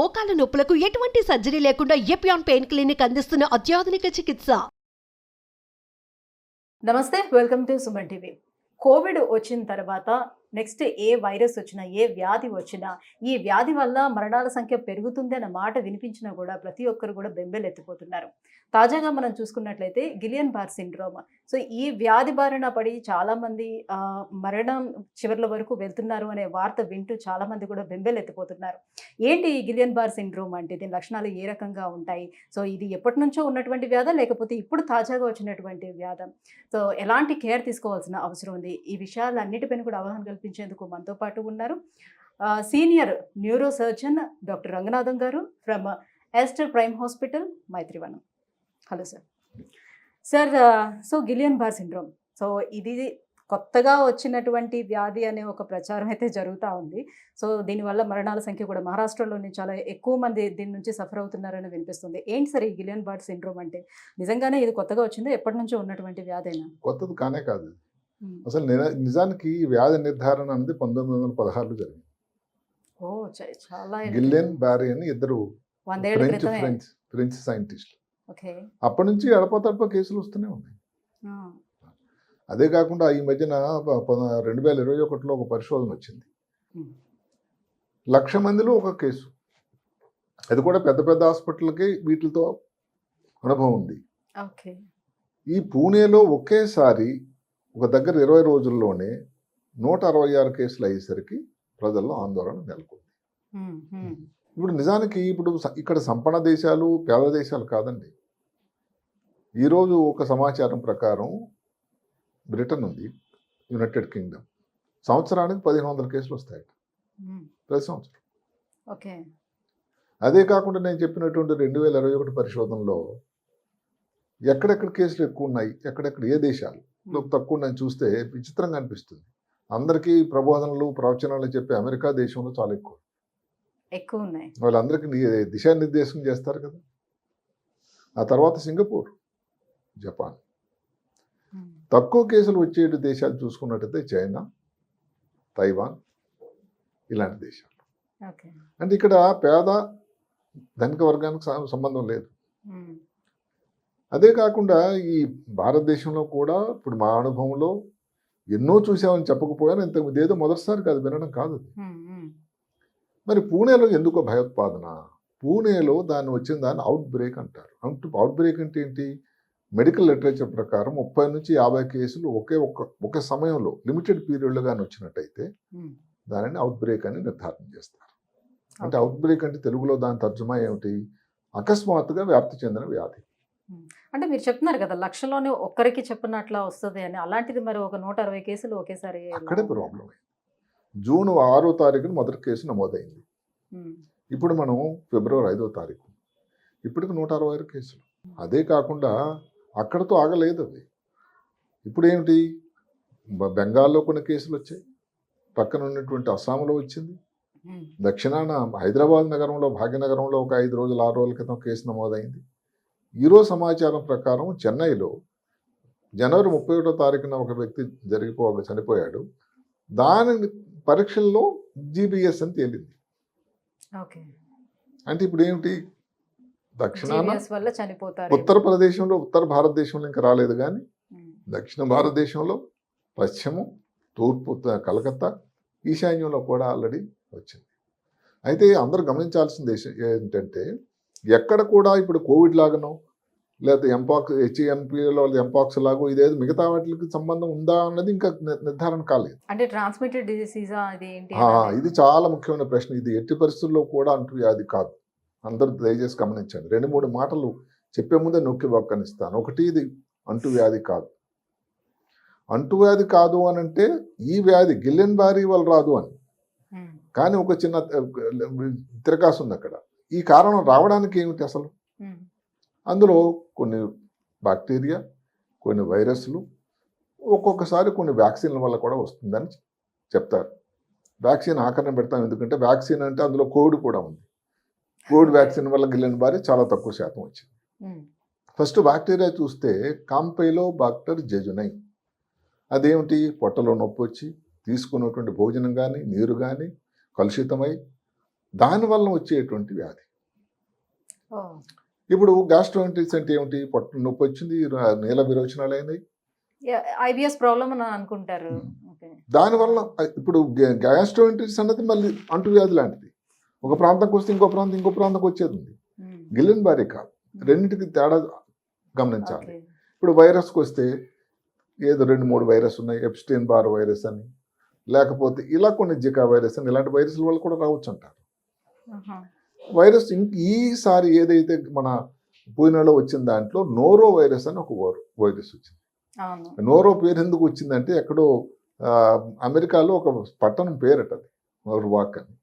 మోకాల నొప్పులకు ఎటువంటి సర్జరీ లేకుండా ఎపియాన్ పెయిన్ క్లినిక్ అందిస్తున్న అత్యాధునిక చికిత్స. నమస్తే, welcome to Suman TV. Covid వచ్చిన తర్వాత నెక్స్ట్ ఏ వైరస్ వచ్చినా, ఏ వ్యాధి వచ్చినా, ఈ వ్యాధి వల్ల మరణాల సంఖ్య పెరుగుతుంది అన్న మాట వినిపించినా కూడా ప్రతి ఒక్కరు కూడా బెంబేలెత్తిపోతున్నారు. తాజాగా మనం చూసుకున్నట్లయితే గిలియన్ బార్ సిండ్రోమ్. సో ఈ వ్యాధి బారిన పడి చాలామంది మరణం చివర్ల వరకు వెళ్తున్నారు అనే వార్త వింటూ చాలామంది కూడా బెంబేలెత్తిపోతున్నారు. ఏంటి ఈ గిలియన్ బార్ సిండ్రోమ్ అంటే, దీని లక్షణాలు ఏ రకంగా ఉంటాయి? సో ఇది ఎప్పటి నుంచో ఉన్నటువంటి వ్యాధ, లేకపోతే ఇప్పుడు తాజాగా వచ్చినటువంటి వ్యాధ? సో ఎలాంటి కేర్ తీసుకోవాల్సిన అవసరం ఉంది? ఈ విషయాలన్నిటిపైన కూడా అవగాహన కల్పించేందుకు మనతో పాటు ఉన్నారు senior neuro surgeon doctor Ranganatham గారు from Aster prime hospital, Maitrivanam. Hello sir. Sir, so Guillain Barre syndrome, so ఇది కొత్తగా వచ్చినటువంటి వ్యాధి అనే ఒక ప్రచారం అయితే జరుగుతూ ఉంది. సో దీనివల్ల మరణాల సంఖ్య కూడా మహారాష్ట్రలోని చాలా ఎక్కువ మంది దీని నుంచి సఫర్ అవుతున్నారని వినిపిస్తుంది. ఏంటి సార్ ఈ గిలియన్ బార్ సిండ్రోమ్ అంటే? నిజంగానే ఇది కొత్తగా వచ్చిందో, ఎప్పటి నుంచో ఉన్నటువంటి వ్యాధైనా? కొత్తది కానే కాదు. అసలు నిజానికి ఈ వ్యాధి నిర్ధారణ అనేది 1916లో జరిగింది. ఓ, చాలా. గిలియన్ బారీ అని ఇద్దరు 100 ఏళ్ల క్రితమే. ఫ్రెంచ్ సైంటిస్టులు. ఓకే. అప్పటి నుంచి అడపతడప కేసులు వస్తూనే ఉన్నాయి. అదే కాకుండా ఈ మధ్యన 2021లో ఒక పరిశోధన వచ్చింది. 1,00,000 మందిలో ఒక కేసు. అది కూడా పెద్ద పెద్ద హాస్పిటల్కి వీటితో అనుభవం ఉంది. ఓకే. ఈ పూణేలో ఒకేసారి ఒక దగ్గర 20 రోజుల్లోనే 166 కేసులు అయ్యేసరికి ప్రజల్లో ఆందోళన నెలకొంది. ఇప్పుడు నిజానికి ఇక్కడ సంపన్న దేశాలు, పేద దేశాలు కాదండి. ఈరోజు ఒక సమాచారం ప్రకారం బ్రిటన్ ఉంది, యునైటెడ్ కింగ్డమ్, సంవత్సరానికి 1,500 కేసులు వస్తాయట ప్రతి సంవత్సరం. ఓకే. అదే కాకుండా నేను చెప్పినటువంటి 2021 పరిశోధనలో ఎక్కడెక్కడ కేసులు ఎక్కువ ఉన్నాయి, ఎక్కడెక్కడ ఏ దేశాలు తక్కువ ఉన్నాయని చూస్తే విచిత్రంగా అనిపిస్తుంది. అందరికీ ప్రబోధనలు, ప్రవచనాలు చెప్పే అమెరికా దేశంలో చాలా ఎక్కువ ఉన్నాయి. వాళ్ళందరికీ దిశానిర్దేశం చేస్తారు కదా. ఆ తర్వాత సింగపూర్, జపాన్. తక్కువ కేసులు వచ్చే దేశాలు చూసుకున్నట్టయితే చైనా, తైవాన్, ఇలాంటి దేశాలు. అంటే ఇక్కడ పేద ధనిక వర్గానికి సంబంధం లేదు. అదే కాకుండా ఈ భారతదేశంలో కూడా ఇప్పుడు మా అనుభవంలో ఎన్నో చూసామని చెప్పకపోయాను. ఇదేదో మొదటిసారి కాదు, వినడం కాదు. మరి పూణేలో ఎందుకో భయోత్పాదన? పూణేలో వచ్చిన దాన్ని అవుట్ బ్రేక్ అంటారు. అవుట్ బ్రేక్ అంటే ఏంటి? మెడికల్ లిటరేచర్ ప్రకారం 30 నుంచి 50 కేసులు ఒకే సమయంలో లిమిటెడ్ పీరియడ్లో కానీ వచ్చినట్టయితే దానిని అవుట్ బ్రేక్ అని నిర్ధారణ చేస్తారు. అంటే అవుట్ బ్రేక్ అంటే తెలుగులో దాని తర్జుమా ఏమిటి? అకస్మాత్తుగా వ్యాప్తి చెందిన వ్యాధి. అంటే మీరు చెప్తున్నారు కదా, 1,00,000లోనే ఒక్కరికి చెప్పినట్లా వస్తుంది అని. అలాంటిది మరి ఒక 160 కేసులు ఒకేసారి. అక్కడే ప్రాబ్లం. జూన్ 6వ తారీఖున మొదటి కేసు నమోదైంది. ఇప్పుడు మనం ఫిబ్రవరి 5వ తారీఖు, ఇప్పటికి 160 కేసులు. అదే కాకుండా అక్కడతో ఆగలేదు అది. ఇప్పుడు ఏమిటి? బెంగాల్లో కొన్ని కేసులు వచ్చాయి, పక్కన ఉన్నటువంటి అస్సాంలో వచ్చింది, దక్షిణాన హైదరాబాద్ నగరంలో, భాగ్యనగరంలో ఒక 5 రోజులు 6 రోజుల క్రితం కేసు నమోదైంది. ఈరోజు సమాచారం ప్రకారం చెన్నైలో జనవరి 31వ తారీఖున ఒక వ్యక్తి చనిపోయాడు. దాని పరీక్షల్లో జీబీఎస్ అని తేలింది. అంటే ఇప్పుడు ఏమిటి? దక్షిణాన ఉత్తరప్రదేశంలో, ఉత్తర భారతదేశంలో ఇంకా రాలేదు, కానీ దక్షిణ భారతదేశంలో, పశ్చిమం, తూర్పు కలకత్తా, ఈశాన్యంలో కూడా ఆల్రెడీ వచ్చింది. అయితే అందరూ గమనించాల్సింది ఏంటంటే, ఎక్కడ కూడా ఇప్పుడు కోవిడ్ లాగానో లేకపోతే హెచ్ఎంపీలో ఎంపాక్స్ లాగో ఇదేదో మిగతా వాటికి సంబంధం ఉందా అన్నది ఇంకా నిర్ధారణ కాలేదు. అంటే ట్రాన్స్మిటెడ్ డిసీజా ఇది చాలా ముఖ్యమైన ప్రశ్న. ఇది ఎట్టి పరిస్థితుల్లో కూడా అంటువ్యాధి కాదు. అందరూ దయచేసి గమనించండి. 2-3 మాటలు చెప్పే ముందే నొక్కి వక్కనిస్తాను. ఒకటి, ఇది అంటువ్యాధి కాదు. అంటువ్యాధి కాదు అని అంటే ఈ వ్యాధి గిలియన్ బారీ వల్ల రాదు అని. కానీ ఒక చిన్న తిరకాసు ఉంది అక్కడ. ఈ కారణం రావడానికి ఏమిటి అసలు? అందులో కొన్ని బ్యాక్టీరియా, కొన్ని వైరస్లు, ఒక్కొక్కసారి కొన్ని వ్యాక్సిన్ల వల్ల కూడా వస్తుందని చెప్తారు. వ్యాక్సిన్ ఆకరణ పెడతాం, ఎందుకంటే వ్యాక్సిన్ అంటే అందులో కోవిడ్ కూడా ఉంది. కోవిడ్ వ్యాక్సిన్ వల్ల గిలియన్ బారీ చాలా తక్కువ శాతం వచ్చింది. ఫస్ట్ బ్యాక్టీరియా చూస్తే కాంపైలోబాక్టర్ జెజునై. అదేమిటి? పొట్టలో నొప్పి వచ్చి తీసుకున్నటువంటి భోజనం కానీ నీరు కానీ కలుషితమై దానివల్ల వచ్చేటువంటి వ్యాధి. ఓ, ఇప్పుడు గ్యాస్ట్రోఎంటరిటిస్ అంటే ఏమిటి? పొట్ట నొప్పి వచ్చింది, నీల విరోచనాలు అయినాయి. ఐబిఎస్ ప్రాబ్లం అని అనుకుంటారు. ఓకే. దానివల్ల ఇప్పుడు గ్యాస్ట్రోఎంటరిటిస్ అన్నది మళ్ళీ అంటువ్యాధి లాంటిది. ఒక ప్రాంతంకి వస్తే ఇంకో ప్రాంతంకి వచ్చేది ఉంది. గిల్లెన్ బారీ కాదు. రెండింటికి తేడా గమనించాలి. ఓకే. ఇప్పుడు వైరస్కి వస్తే ఏదో 2-3 వైరస్ ఉన్నాయి. ఎప్స్టైన్ బార్ వైరస్ అని, లేకపోతే ఇలా కొన్ని జికా వైరస్ అని, ఇలాంటి వైరస్ల వల్ల కూడా రావచ్చు అంటారు. ఆహా. వైరస్ ఈసారి ఏదైతే మన పూణేలో వచ్చిన దాంట్లో నోరో వైరస్ అని ఒక వైరస్ వచ్చింది. అవును. నోరో పేరు ఎందుకు వచ్చిందంటే ఎక్కడో అమెరికాలో ఒక పట్టణం పేరట అది, నోర్వాక్ అని.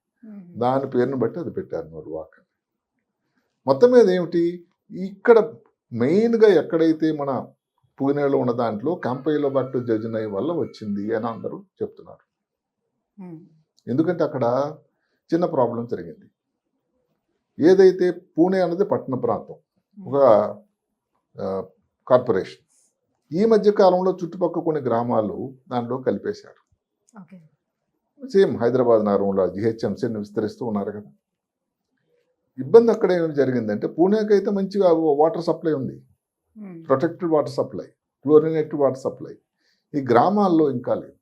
దాని పేరును బట్టి అది పెట్టారు, నోర్వాక్ అని. మొత్తం మీద ఏమిటి, ఇక్కడ మెయిన్గా ఎక్కడైతే మన పూణేలో ఉన్న దాంట్లో క్యాంపైలోబాక్టర్ జెజునై వల్ల వచ్చింది అని అందరూ చెప్తున్నారు. ఎందుకంటే అక్కడ చిన్న ప్రాబ్లం జరిగింది. ఏదైతే పూణే అన్నది పట్టణ ప్రాంతం, ఒక కార్పొరేషన్. ఈ మధ్య కాలంలో చుట్టుపక్కల కొన్ని గ్రామాలు దాంట్లో కలిపేశారు. ఓకే. సేమ్ హైదరాబాద్ నగరంలో జిహెచ్ఎంసీని విస్తరిస్తూ ఉన్నారు కదా. ఇబ్బంది అక్కడ ఏమి జరిగిందంటే, పూణేకి అయితే మంచిగా వాటర్ సప్లై ఉంది, protected water supply, chlorinated water supply. ఈ గ్రామాల్లో ఇంకా లేదు.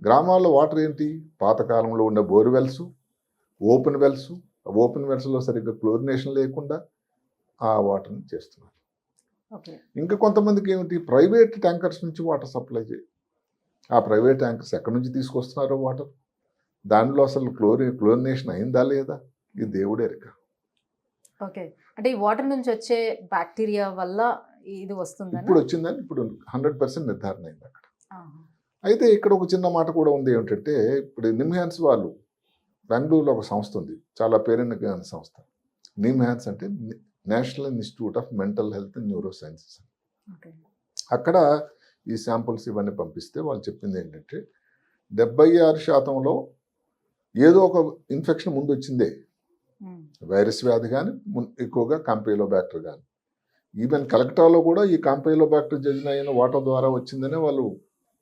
గ్రామాల్లో వాటర్ ఏంటి, పాతకాలంలో ఉండే బోర్వెల్స్, ఓపెన్ వెల్స్. ఓపెన్ వెల్స్లో సరిగ్గా క్లోరినేషన్ లేకుండా ఆ వాటర్ని చేస్తున్నారు. ఓకే. ఇంకా కొంతమందికి ఏమిటి, ప్రైవేట్ ట్యాంకర్స్ నుంచి వాటర్ సప్లై చేయి. ఆ ప్రైవేట్ ట్యాంకర్స్ ఎక్కడి నుంచి తీసుకొస్తున్నారో వాటర్, దానిలో అసలు క్లోరినేషన్ అయిందా లేదా, ఇది దేవుడే ఎరుక. ఓకే. అంటే ఈ వాటర్ నుంచి వచ్చే బ్యాక్టీరియా వల్ల ఇది వస్తుందని ఇప్పుడు వచ్చిందని ఇప్పుడు 100% నిర్ధారణ అయింది అక్కడ. అయితే ఇక్కడ ఒక చిన్న మాట కూడా ఉంది. ఏమిటంటే, ఇప్పుడు నిమ్హాన్స్ వాళ్ళు బెంగళూరులో ఒక సంస్థ ఉంది, చాలా పేరెన్న సంస్థ. నిమ్హాన్స్ అంటే national institute of mental health and neuro sciences. Okay. అక్కడ ఈ శాంపుల్స్ ఇవన్నీ పంపిస్తే వాళ్ళు చెప్పింది ఏంటంటే 76% ఏదో ఒక ఇన్ఫెక్షన్ ముందు వచ్చిందే. వైరస్ వ్యాధి కానీ, ఎక్కువగా కాంపైలోబాక్టర్ కానీ. ఈవెన్ కలకటాలో కూడా ఈ కాంపైలోబాక్టర్ జెజునై అయిన వాటర్ ద్వారా వచ్చిందనే వాళ్ళు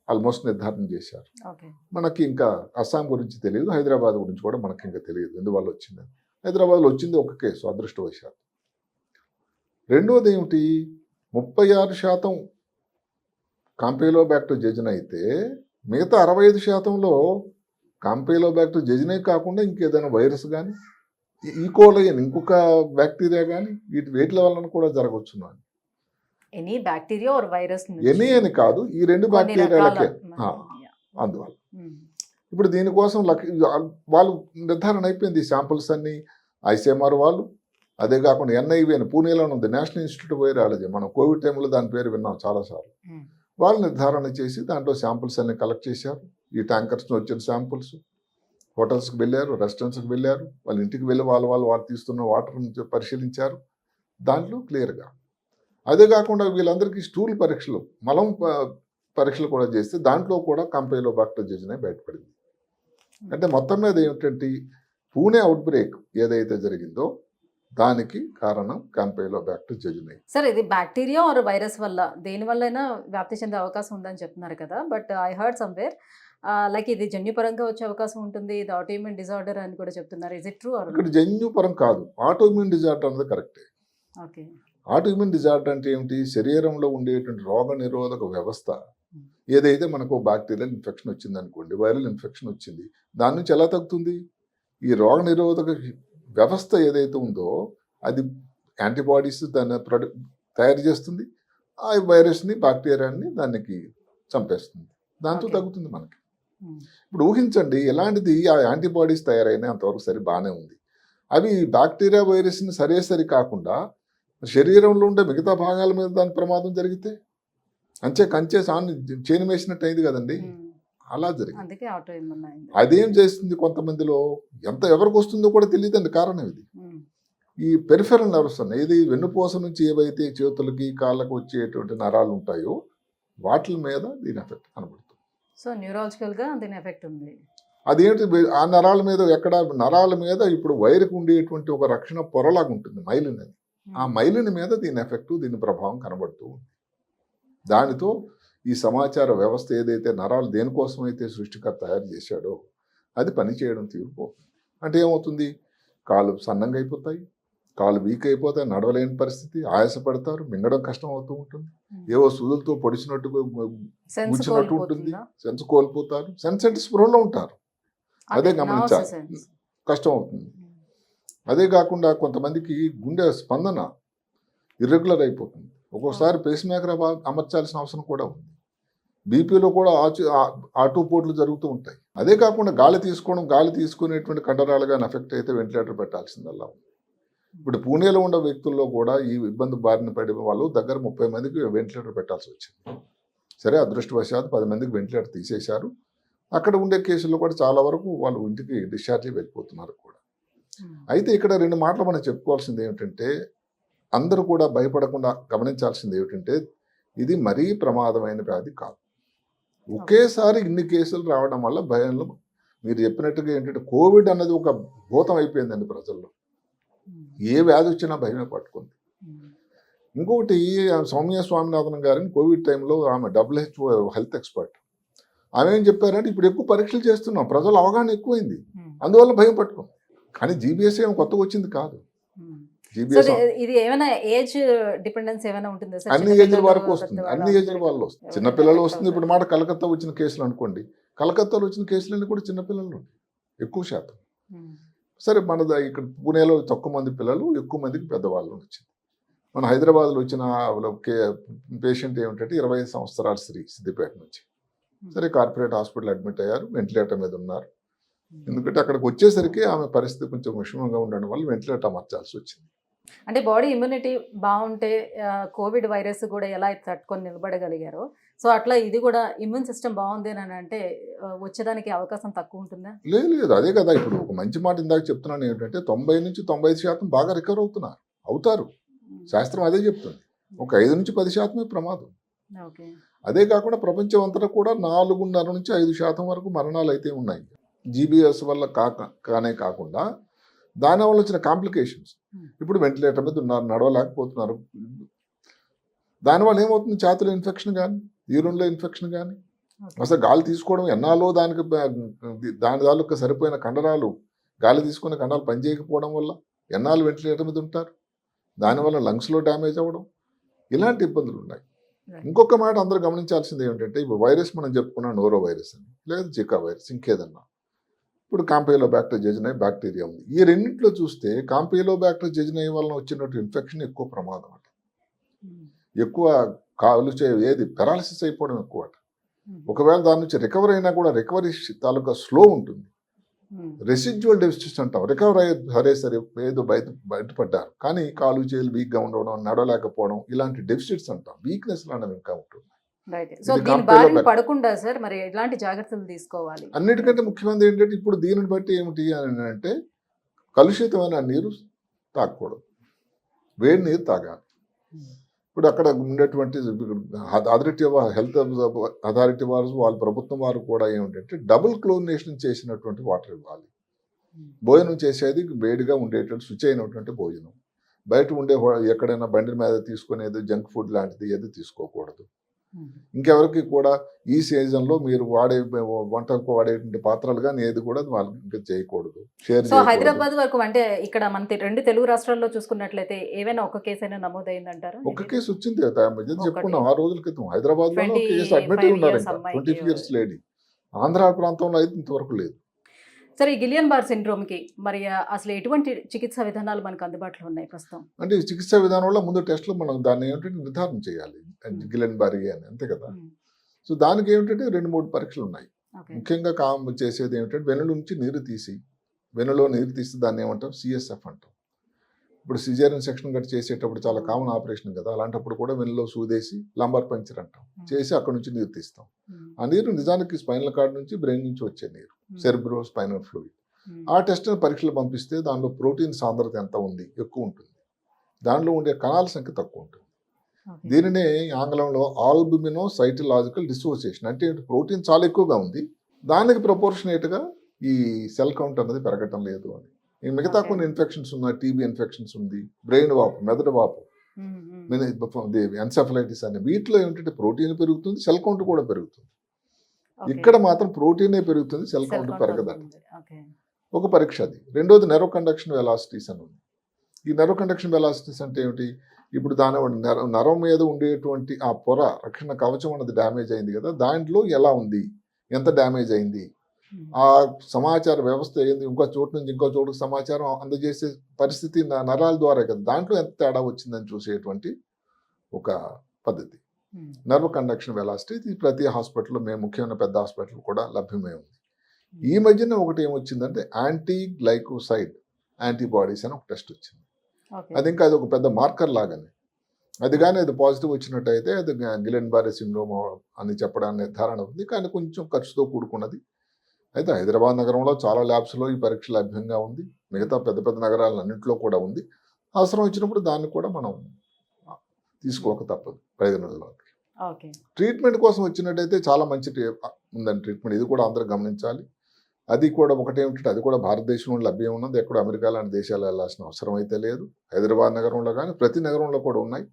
ఆల్మోస్ట్ నిర్ధారణ చేశారు. ఓకే. మనకి ఇంకా అస్సాం గురించి తెలియదు, హైదరాబాద్ గురించి కూడా మనకి ఇంకా తెలియదు ఎందువల్ల వచ్చిందని. హైదరాబాద్లో వచ్చింది ఒక కేసు, అదృష్టవశాత్తు. రెండోది ఏమిటి, 36% కాంపైలోబాక్టర్ జెజునై అయితే మిగతా 65%లో కాంపైలోబాక్టర్ జెజునై కాకుండా ఇంకేదైనా వైరస్ కానీ, ఈకోలై అని ఇంకొక బ్యాక్టీరియా కానీ, వేటి వలన కూడా జరగవచ్చు. Any bacteria are virus any అని కాదు, ఈ 2 బ్యాక్టీరియాలకే. అందువల్ల ఇప్పుడు దీనికోసం వాళ్ళు నిర్ధారణ అయిపోయింది. శాంపుల్స్ అన్ని ఐసీఎంఆర్ వాళ్ళు, అదే కాకుండా ఎన్ఐవి అని పూణేలోనే ఉంది, నేషనల్ ఇన్స్టిట్యూట్ ఆఫ్ వైరాలజీ. మనం కోవిడ్ టైంలో దాని పేరు విన్నాం చాలాసార్లు. వాళ్ళు నిర్ధారణ చేసి దాంట్లో శాంపుల్స్ అన్ని కలెక్ట్ చేశారు. ఈ ట్యాంకర్స్ వచ్చిన శాంపుల్స్ హోటల్స్కి వెళ్ళారు, రెస్టారెంట్స్కి వెళ్ళారు, వాళ్ళ ఇంటికి వెళ్ళి వాళ్ళు తీస్తున్న వాటర్ పరిశీలించారు. దాంట్లో క్లియర్గా. అదే కాకుండా వీళ్ళందరికీ స్టూల్ పరీక్షలు, మలం పరీక్షలు కూడా చేస్తే దాంట్లో కూడా కాంపైలోబాక్టర్ జెజునై బయటపడింది. అంటే మొత్తం మీద ఏమిటంటే, పూణే అవుట్ బ్రేక్ ఏదైతే జరిగిందో దానికి కారణం కాంపైలోబాక్టర్ జెజునై. సార్, ఇది బ్యాక్టీరియా ఆర్ వైరస్ వల్ల దేని వల్లైనా వ్యాప్తి చెందే అవకాశం ఉందని చెప్తున్నారు కదా. But I heard somewhere like ఇది జన్యుపరంగా వచ్చే అవకాశం ఉంటుంది, ఇది ఆటోఇమ్యూన్ డిజార్డర్ అని కూడా చెప్తున్నారు. Is it true? ఇక్కడ జన్యుపరం కాదు, ఆటోఇమ్యూన్ డిజార్డర్ అనేది కరెక్టే. ఓకే. ఆటోఇమ్యూన్ డిజార్డర్ అంటే ఏమిటి, శరీరంలో ఉండేటువంటి రోగ నిరోధక వ్యవస్థ ఏదైతే మనకు బ్యాక్టీరియల్ ఇన్ఫెక్షన్ వచ్చింది అనుకోండి, వైరల్ ఇన్ఫెక్షన్ వచ్చింది, దాని నుంచి ఎలా తగ్గుతుంది? ఈ రోగ నిరోధక వ్యవస్థ ఏదైతే ఉందో అది యాంటీబాడీస్ దాన్ని తయారు చేస్తుంది, ఆ వైరస్ని, బ్యాక్టీరియాని దానికి చంపేస్తుంది, దాంతో తగ్గుతుంది మనకి. ఇప్పుడు ఊహించండి, ఎలాంటిది ఆ యాంటీబాడీస్ తయారైనా అంతవరకు సరి బాగానే ఉంది. అవి బ్యాక్టీరియా వైరస్ని సరి కాకుండా శరీరంలో ఉండే మిగతా భాగాల మీద దాని ప్రమాదం జరిగితే కంచే చేను వేసినట్టు అయింది కదండి. అలా జరిగింది. అదేం చేస్తుంది, కొంతమందిలో ఎవరికి వస్తుందో కూడా తెలియదండి. కారణం ఇది ఈ పెరిఫెరల్ నర్వ్స్ అన్న, ఇది వెన్నుపూస నుంచి ఏవైతే చేతులకి కాళ్ళకు వచ్చేటువంటి నరాలు ఉంటాయో వాటి మీద దీని ఎఫెక్ట్ కనబడుతుంది. సో న్యూరాలజికల్గా దీని ఎఫెక్ట్ ఉంది. అదేంటి, ఆ నరాల మీద నరాల మీద ఇప్పుడు వైరుకు ఉండేటువంటి ఒక రక్షణ పొరలాగా ఉంటుంది, మైలిన్ అని. ఆ మైలిన్ మీద దీని ఎఫెక్ట్, దీని ప్రభావం కనబడుతూ ఉంది. దానితో ఈ సమాచార వ్యవస్థ ఏదైతే నరాలు దేనికోసం అయితే సృష్టికర్త తయారు చేశాడో అది పనిచేయడం తీరిపోతుంది. అంటే ఏమవుతుంది, కాళ్ళు సన్నంగా అయిపోతాయి, కాళ్ళు వీక్ అయిపోతాయి, నడవలేని పరిస్థితి, ఆయాసపడతారు, మింగడం కష్టం అవుతూ ఉంటుంది, ఏవో సూదులతో పొడిచినట్టుగా గుచ్చినట్టు ఉంటుంది, సెన్స్ కోల్పోతారు, సెన్స్ అంటే స్పృహలో ఉంటారు. అదే గమనించాలి, కష్టం అవుతుంది. అదే కాకుండా కొంతమందికి గుండె స్పందన ఇర్రెగ్యులర్ అయిపోతుంది, ఒక్కోసారి పేస్ మేకర్ అమర్చాల్సిన అవసరం కూడా ఉంది, బీపీలో కూడా ఆటుపోట్లు జరుగుతూ ఉంటాయి. అదే కాకుండా గాలి తీసుకునేటువంటి కండరాలు కానీ ఎఫెక్ట్ అయితే వెంటిలేటర్ పెట్టాల్సిందల్లా ఉంది. ఇప్పుడు పూణేలో ఉన్న వ్యక్తుల్లో కూడా ఈ ఇబ్బంది బారిన పడే వాళ్ళు దగ్గర 30 మందికి వెంటిలేటర్ పెట్టాల్సి వచ్చింది. సరే, అదృష్టవశాత్తు 10 మందికి వెంటిలేటర్ తీసేశారు. అక్కడ ఉండే కేసుల్లో కూడా చాలా వరకు వాళ్ళు ఇంటికి డిశ్చార్జ్ వెళ్ళిపోతున్నారు కూడా. అయితే ఇక్కడ 2 మాటలు మనం చెప్పుకోవాల్సింది ఏమిటంటే, అందరూ కూడా భయపడకుండా గమనించాల్సింది ఏమిటంటే, ఇది మరీ ప్రమాదమైన వ్యాధి కాదు. ఒకేసారి ఇన్ని కేసులు రావడం వల్ల భయంలో మీరు చెప్పినట్టుగా ఏంటంటే కోవిడ్ అన్నది ఒక భూతం అయిపోయిందండి ప్రజల్లో. ఏ వ్యాధి వచ్చినా భయమే పట్టుకుంది. ఇంకొకటి, సౌమ్య స్వామినాథన్ గారిని కోవిడ్ టైంలో ఆమె WHO హెల్త్ ఎక్స్పర్ట్, ఆమె ఏం చెప్పారంటే ఇప్పుడు ఎక్కువ పరీక్షలు చేస్తున్నాం, ప్రజల అవగాహన ఎక్కువైంది, అందువల్ల భయం పట్టుకుంది. కానీ జీబీఎస్ ఏమి కొత్తగా వచ్చింది కాదు. ఇది ఏమైనా ఏజ్ డిపెండెన్స్ ఏమైనా ఉంటుందా సార్? అన్ని ఏజ్ల వరకు వస్తుంది, అన్ని ఏజ్ల వాళ్ళు వస్తుంది, చిన్నపిల్లలు వస్తుంది. ఇప్పుడు మాట కలకత్తా వచ్చిన కేసులు అనుకోండి, కలకత్తాలో వచ్చిన కేసులన్నీ కూడా చిన్నపిల్లలు ఎక్కువ శాతం. సరే, మన ఇక్కడ పూణేలో తక్కువ మంది పిల్లలు, ఎక్కువ మందికి పెద్దవాళ్ళు వచ్చింది. మన హైదరాబాద్లో వచ్చిన పేషెంట్ ఏమిటంటే 25 సంవత్సరాల స్త్రీ, సిద్దిపేట నుంచి. సరే, కార్పొరేట్ హాస్పిటల్ అడ్మిట్ అయ్యారు, వెంటిలేటర్ మీద ఉన్నారు. ఎందుకంటే అక్కడికి వచ్చేసరికి ఆమె పరిస్థితి కొంచెం విషమంగా ఉండడం వల్ల వెంటిలేటర్ అమర్చాల్సి వచ్చింది. అంటే బాడీ ఇమ్యూనిటీ బాగుంటే కోవిడ్ వైరస్ కూడా ఎలా తట్టుకొని నిలబడగలిగారో, సో అట్లా ఇది కూడా ఇమ్యూన్ సిస్టమ్ బాగుంది అని అంటే వచ్చేదానికి అవకాశం తక్కువ ఉంటుందా? లేదు, అదే కదా. ఇప్పుడు ఒక మంచి మాట ఇందాక చెప్తున్నాను ఏంటంటే 90 నుంచి 95% బాగా రికవర్ అవుతారు. శాస్త్రం అదే చెప్తుంది. ఒక 5 నుంచి 10% ప్రమాదం. అదే కాకుండా ప్రపంచం అంతటా కూడా 4.5 నుంచి 5% వరకు మరణాలు అయితే ఉన్నాయి. జీబీఎస్ వల్ల కానే కాకుండా దానివల్ల వచ్చిన కాంప్లికేషన్స్. ఇప్పుడు వెంటిలేటర్ మీద ఉన్నారు, నడవలేకపోతున్నారు. దానివల్ల ఏమవుతుంది, ఛాతీలో ఇన్ఫెక్షన్ కానీ, యూరిన్లో ఇన్ఫెక్షన్ కానీ, అసలు గాలి తీసుకోవడం ఎన్నాలో దాని తాలూకా సరిపోయిన కండరాలు, గాలి తీసుకునే కండరాలు పనిచేయకపోవడం వల్ల ఎన్నాళ్ళు వెంటిలేటర్ మీద ఉంటారు. దానివల్ల లంగ్స్లో డ్యామేజ్ అవ్వడం, ఇలాంటి ఇబ్బందులు ఉన్నాయి. ఇంకొక మాట అందరూ గమనించాల్సింది ఏమిటంటే, ఇప్పుడు వైరస్ మనం చెప్పుకున్నాం, నోరో వైరస్ అని, లేదా జికా వైరస్, ఇంకేదన్నా. ఇప్పుడు కాంపిలోబాక్టర్ జెజినై బ్యాక్టీరియా ఉంది. ఈ రెండింటిలో చూస్తే కాంపిలోబాక్టర్ జెజినై వలన వచ్చినట్టు ఇన్ఫెక్షన్ ఎక్కువ ప్రమాదం అట. ఎక్కువ కాలు ఏది పెరాలసిస్ అయిపోవడం ఎక్కువ అట. ఒకవేళ దాని నుంచి రికవర్ అయినా కూడా రికవరీ తాలూకా స్లో ఉంటుంది. రెసిడ్యువల్ డెఫిసిట్స్ అంటాం. రికవర్ అయ్యే సరే ఏదో బయటపడ్డారు, కానీ కాలు చేలు వీక్గా ఉండడం, నడవలేకపోవడం, ఇలాంటి డెఫిసిట్స్ అంటాం. వీక్నెస్ లాంటివి ఇంకా ఉంటుంది. సో దీని బారిన పడకుండా సార్ మరి ఎలాంటి జాగ్రత్తలు తీసుకోవాలి? అన్నిటికంటే ముఖ్యమైనది ఏంటంటే, ఇప్పుడు దీనిని బట్టి ఏమిటి అని అంటే, కలుషితమైన నీరు తాగకూడదు, వేడి నీరు తాగాలి. ఇప్పుడు అక్కడ ఉండేటువంటి హెల్త్ అథారిటీ వారు, వాళ్ళ ప్రభుత్వం వారు కూడా ఏమిటంటే డబుల్ క్లోరినేషన్ చేసినటువంటి వాటర్ ఇవ్వాలి. భోజనం చేసేది వేడిగా ఉండేటువంటి శుచి అయినటువంటి భోజనం. బయట ఉండే ఎక్కడైనా బండి మీద తీసుకునేది జంక్ ఫుడ్ లాంటిది ఏది తీసుకోకూడదు. ఇంకెవరికి కూడా ఈ సీజన్లో మీరు వంటకు వాడేటువంటి పాత్రలు కానీ ఏది కూడా వాళ్ళకి చేయకూడదు. సో హైదరాబాద్ వరకు అంటే ఇక్కడ మన 2 తెలుగు రాష్ట్రాల్లో చూసుకున్నట్లయితే ఏవైనా ఒక కేసు అయినా నమోదైందంటారా? ఒక కేసు వచ్చింది చెప్పుకున్నాం 6 రోజుల క్రితం. హైదరాబాద్ లో కేసు అడ్మిట్ అయి ఉన్నారు, 25 years లేడీ. ఆంధ్ర ప్రాంతంలో అయితే ఇంతవరకు లేదు. సరే, ఈ గిలియన్ బార్ సిండ్రోమ్ కి మరి అసలు ఎటువంటి చికిత్సా విధానాలు మనకు అందుబాటులో ఉన్నాయి ప్రస్తుతం? అంటే చికిత్సా విధానంలో ముందు టెస్టులు మనం దాన్ని ఏమిటంటే నిర్ధారణ చేయాలి, గిలియన్ బార్ అని, అంతే కదా. సో దానికి ఏమిటంటే 2-3 పరీక్షలు ఉన్నాయి. ముఖ్యంగా చేసేది ఏమిటంటే వెన్ను నుంచి నీరు తీసి దాన్ని ఏమంటాం, CSF అంటాం. ఇప్పుడు సిజేరియన్ సెక్షన్ గట్టి చేసేటప్పుడు చాలా కామన్ ఆపరేషన్ కదా, అలాంటప్పుడు కూడా వెన్నులో సూదేసి లంబార్ పంక్చర్ అంటాం, చేసి అక్కడ నుంచి నీరు తీస్తాం. ఆ నీరు నిజానికి స్పైనల్ కార్డ్ నుంచి బ్రెయిన్ నుంచి వచ్చే నీరు, సెరిబ్రో స్పైనల్ ఫ్లూయిడ్. ఆ టెస్ట్ పరీక్షలు పంపిస్తే దానిలో ప్రోటీన్ సాంద్రత ఎంత ఉంది, ఎక్కువ ఉంటుంది. దానిలో ఉండే కణాల సంఖ్య తక్కువ ఉంటుంది. దీనినే ఆంగ్లంలో ఆల్బుమినో సైటలాజికల్ డిసోసియేషన్ అంటే ప్రోటీన్ చాలా ఎక్కువగా ఉంది, దానికి ప్రపోర్షనేట్గా ఈ సెల్ కౌంట్ అనేది పెరగటం లేదు అని. ఈ మిగతా కొన్ని ఇన్ఫెక్షన్స్ ఉన్నాయి, టీబీ ఇన్ఫెక్షన్స్ ఉంది, బ్రెయిన్ వాపు, మెదడు వాపు, ఎన్సెఫలైటిస్ అని. వీటిలో ఏమిటంటే ప్రోటీన్ పెరుగుతుంది, సెల్ కౌంట్ కూడా పెరుగుతుంది. ఇక్కడ మాత్రం ప్రోటీనే పెరుగుతుంది, సెల్ కౌంట్ పెరగదండి. ఒక పరీక్ష అది. రెండోది నెర్వ్ కండక్షన్ వెలాసిటీస్ అని ఉంది. ఈ నెర్వ్ కండక్షన్ వెలాసిటీస్ అంటే ఏమిటి? ఇప్పుడు దాని నరం మీద ఉండేటువంటి ఆ పొర రక్షణ కవచం అన్నది డ్యామేజ్ అయింది కదా, దాంట్లో ఎలా ఉంది, ఎంత డ్యామేజ్ అయింది, ఆ సమాచార వ్యవస్థ ఏంది, ఇంకో చోటు నుంచి ఇంకో చోటుకు సమాచారం అందజేసే పరిస్థితి నరాల ద్వారా కదా, దాంట్లో ఎంత తేడా వచ్చిందని చూసేటువంటి ఒక పద్ధతి నర్వ్ కండక్షన్ వెలాసిటీ. ఇది ప్రతి హాస్పిటల్లో, మేము ముఖ్యమైన పెద్ద హాస్పిటల్ కూడా లభ్యమై ఉంది. ఈ మధ్యన ఒకటి ఏమొచ్చిందంటే యాంటీ గ్లైకోసైడ్ యాంటీబాడీస్ అని ఒక టెస్ట్ వచ్చింది. అది ఇంకా అది ఒక పెద్ద మార్కర్ లాగానే. అది కానీ అది పాజిటివ్ వచ్చినట్టయితే అది గిలెన్ బారే సిండ్రోమ్ అని చెప్పడానికి నిర్ధారణ ఉంది, కానీ కొంచెం ఖర్చుతో కూడుకున్నది. అయితే హైదరాబాద్ నగరంలో చాలా ల్యాబ్స్లో ఈ పరీక్ష లభ్యంగా ఉంది, మిగతా పెద్ద పెద్ద నగరాలన్నింటిలో కూడా ఉంది. అవసరం వచ్చినప్పుడు దాన్ని కూడా మనం తీసుకోక తప్పదు పరిగణనలోకి. ట్రీట్మెంట్ కోసం వచ్చినట్టయితే చాలా మంచి ఉందండి ట్రీట్మెంట్. ఇది కూడా అందరూ గమనించాలి. అది కూడా ఒకటేమిటంటే అది కూడా భారతదేశంలో లభ్యం ఉన్నది, ఎక్కడ అమెరికా లాంటి దేశాలు వెళ్ళాల్సిన అవసరం అయితే లేదు. హైదరాబాద్ నగరంలో కానీ ప్రతి నగరంలో కూడా ఉన్నాయి.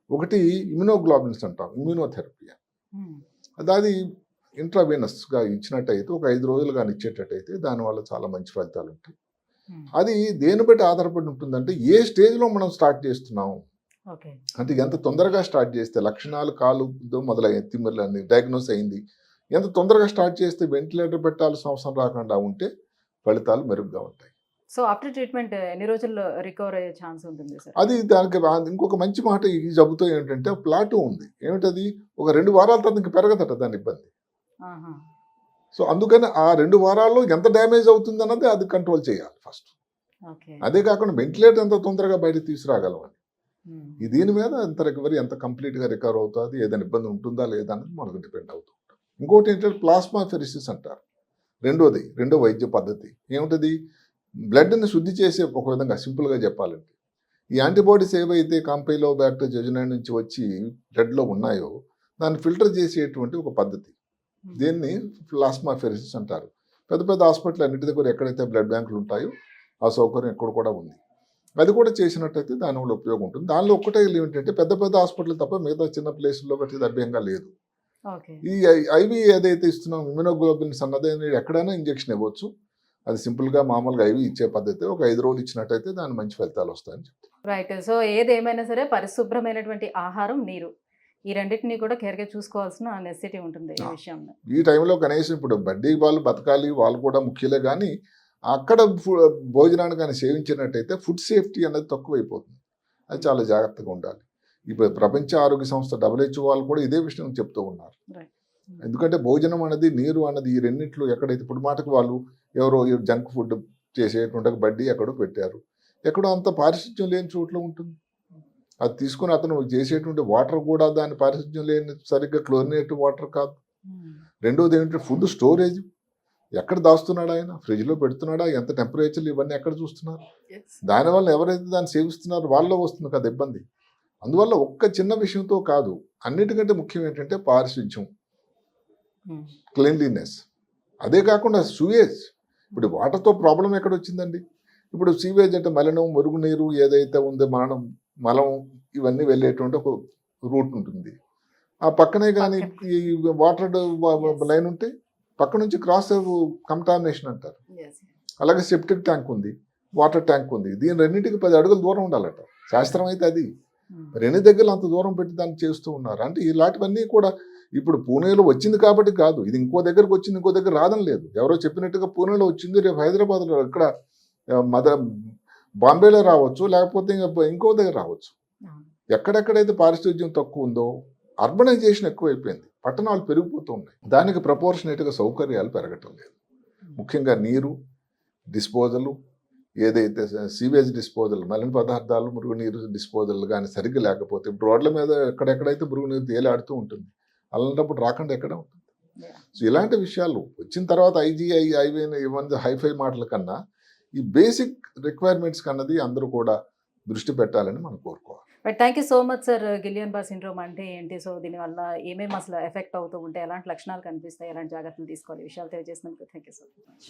ఒకటి ఇమ్యునోగ్లోబిన్స్ అంటాం, ఇమ్యూనోథెరపీ. అది ఇంట్రావెనస్గా ఇచ్చినట్టయితే ఒక 5 రోజులు కానీ ఇచ్చేటట్టయితే దానివల్ల చాలా మంచి ఫలితాలు ఉంటాయి. అది దేని బట్టి ఆధారపడి ఉంటుందంటే ఏ స్టేజ్లో మనం స్టార్ట్ చేస్తున్నాం, అంటే ఎంత తొందరగా స్టార్ట్ చేస్తే లక్షణాలు కాలుతో మొదలయ్యే తిమ్మిర్లన్నీ డయాగ్నోస్ అయింది, ఎంత తొందరగా స్టార్ట్ చేస్తే వెంటిలేటర్ పెట్టాల్సిన అవసరం రాకుండా ఉంటే ఫలితాలు మెరుగ్గా ఉంటాయి. సో ఆఫ్టర్ ట్రీట్మెంట్ ఎన్ని రోజుల్లో రికవర్ అయ్యే ఛాన్స్ ఉంటుంది సార్? అది దానికి ఇంకొక మంచి మాట ఈ జబ్బుతో ఏంటంటే ప్లాటూ ఉంది. ఏమిటది? ఒక 2 వారాల తర్వాత ఇంక పెరగదట దాని ఇబ్బంది. సో అందుకని ఆ 2 వారాల్లో ఎంత డ్యామేజ్ అవుతుంది అన్నది అది కంట్రోల్ చేయాలి ఫస్ట్. అదే కాకుండా వెంటిలేటర్ ఎంత తొందరగా బయటకు తీసుకురాగలం అని, ఈ దీని మీద ఎంత రికవరీ, ఎంత కంప్లీట్గా రికవర్ అవుతుంది, ఏదైనా ఇబ్బంది ఉంటుందా లేదా అనేది మనకు డిపెండ్ అవుతూ ఉంటాం. ఇంకోటి ఏంటంటే ప్లాస్మా ఫెరిసిస్ అంటారు, రెండో వైద్య పద్ధతి. ఏమిటది? బ్లడ్ని శుద్ధి చేసే, ఒక విధంగా సింపుల్గా చెప్పాలంటే ఈ యాంటీబాడీస్ ఏవైతే కాంపైలోబాక్టర్ జెజునై నుంచి వచ్చి బ్లడ్లో ఉన్నాయో దాన్ని ఫిల్టర్ చేసేటువంటి ఒక పద్ధతి. దీన్ని ప్లాస్మా ఫెరిసిస్ అంటారు. పెద్ద పెద్ద హాస్పిటల్ అన్నిటి దగ్గర ఎక్కడైతే బ్లడ్ బ్యాంకులు ఉంటాయో ఆ సౌకర్యం ఎక్కడ కూడా ఉంది. అది కూడా చేసినట్టయితే దానివల్ల ఉపయోగం ఉంటుంది. దానిలో ఒక్కటే ఏమిటంటే పెద్ద పెద్ద హాస్పిటల్ తప్ప మిగతా చిన్న ప్లేసుల్లో బట్టి లభ్యంగా లేదు. ఈ ఐవి ఏదైతే ఇస్తున్నాం ఇమ్యునోగ్లోబిన్స్ అన్నది ఎక్కడైనా ఇంజెక్షన్ ఇవ్వచ్చు. అది సింపుల్గా మామూలుగా ఐవి ఇచ్చే పద్ధతి. ఒక 5 రోజులు ఇచ్చినట్టయితే దాని మంచి ఫలితాలు వస్తాయని చెప్తాను. రైట్. సో ఏదేమైనా సరే పరిశుభ్రమైనటువంటి ఆహారం, నీరు, ఈ రెండింటినీ కూడా కేర్గా చూసుకోవాల్సిన నెసెసిటీ ఉంటుంది ఈ విషయంలో. ఈ టైంలో కనీసం ఇప్పుడు బడ్డీ వాళ్ళు బతకాలి, వాళ్ళు కూడా ముఖ్యలే, కానీ అక్కడ భోజనాన్ని కానీ సేవించినట్టయితే ఫుడ్ సేఫ్టీ అనేది తక్కువైపోతుంది. అది చాలా జాగ్రత్తగా ఉండాలి. ఇప్పుడు ప్రపంచ ఆరోగ్య సంస్థ WHO వాళ్ళు కూడా ఇదే విషయం చెప్తూ ఉన్నారు. ఎందుకంటే భోజనం అనేది, నీరు అన్నది, ఈ రెండింటిలో ఎక్కడైతే ఇప్పుడు మాటకు వాళ్ళు ఎవరో జంక్ ఫుడ్ చేసేటువంటి బడ్డీ ఎక్కడో పెట్టారు, ఎక్కడో అంత పారిశుధ్యం లేని చోట్ల ఉంటుంది. అది తీసుకుని అతను చేసేటువంటి వాటర్ కూడా దాని పారిశుధ్యం లేని, సరిగ్గా క్లోరినేట్ వాటర్ కాదు. రెండోది ఏంటంటే ఫుడ్ స్టోరేజ్ ఎక్కడ దాస్తున్నాడా, ఆయన ఫ్రిడ్జ్లో పెడుతున్నాడా, ఎంత టెంపరేచర్లు ఇవన్నీ ఎక్కడ చూస్తున్నారు. దానివల్ల ఎవరైతే దాన్ని సేవిస్తున్నారో వాళ్ళలో వస్తుంది కదా ఇబ్బంది. అందువల్ల ఒక్క చిన్న విషయంతో కాదు, అన్నిటికంటే ముఖ్యం ఏంటంటే పారిశుధ్యం, క్లీన్లీనెస్. అదే కాకుండా సూయేజ్. ఇప్పుడు వాటర్తో ప్రాబ్లం ఎక్కడ వచ్చిందండి? ఇప్పుడు సీవేజ్ అంటే మలినం, మురుగునీరు ఏదైతే ఉందో మలం ఇవన్నీ వెళ్ళేటువంటి ఒక రూట్ ఉంటుంది. ఆ పక్కనే కానీ ఈ వాటర్ లైన్ ఉంటే పక్క నుంచి క్రాస్ కంటామినేషన్ అంటారు. అలాగే సెప్టిక్ ట్యాంక్ ఉంది, వాటర్ ట్యాంక్ ఉంది. దీని రెండింటికి 10 అడుగుల దూరం ఉండాలట. శాస్త్రం అయితే అది రెండు దగ్గర అంత దూరం పెట్టి దాన్ని చేస్తూ ఉన్నారు. అంటే ఇలాంటివన్నీ కూడా ఇప్పుడు పూణేలో వచ్చింది కాబట్టి కాదు, ఇది ఇంకో దగ్గరకు వచ్చింది, ఇంకో దగ్గర రాదని లేదు. ఎవరో చెప్పినట్టుగా పూణేలో వచ్చింది, రేపు హైదరాబాద్లో ఇక్కడ బాంబేలో రావచ్చు, లేకపోతే ఇంకో దగ్గర రావచ్చు. ఎక్కడెక్కడైతే పారిశుధ్యం తక్కువ ఉందో అర్బనైజేషన్ ఎక్కువైపోయింది, పట్టణాలు పెరిగిపోతూ ఉన్నాయి. దానికి ప్రపోర్షనేట్గా సౌకర్యాలు పెరగటం లేదు. ముఖ్యంగా నీరు డిస్పోజలు, ఏదైతే సీవేజ్ డిస్పోజల్, మలిన పదార్థాలు, మురుగునీరు డిస్పోజల్ కానీ సరిగ్గా లేకపోతే, ఇప్పుడు రోడ్ల మీద ఎక్కడెక్కడైతే మురుగునీరు తేలాడుతూ ఉంటుంది, అలాంటప్పుడు రాకుండా ఎక్కడ ఉంటుంది. సో ఇలాంటి విషయాలు వచ్చిన తర్వాత ఐజీఐ ఇవన్నీ హైఫై మాటల కన్నా ఈ బేసిక్ రిక్వైర్మెంట్స్ కన్నది అందరూ కూడా దృష్టి పెట్టాలని మనం కోరుకోవాలి. But thank you so much sir. గిలియన్ Barre syndrome అంటే ఏంటి, సో దీనివల్ల ఏమేమి అసలు ఎఫెక్ట్ అవుతూ ఉంటే, ఎలాంటి లక్షణాలు కనిపిస్తాయి, ఎలాంటి జాగ్రత్తలు తీసుకోవాలి, విషయాలు తెలియజేసినందుకు థ్యాంక్ యూ సో మచ్.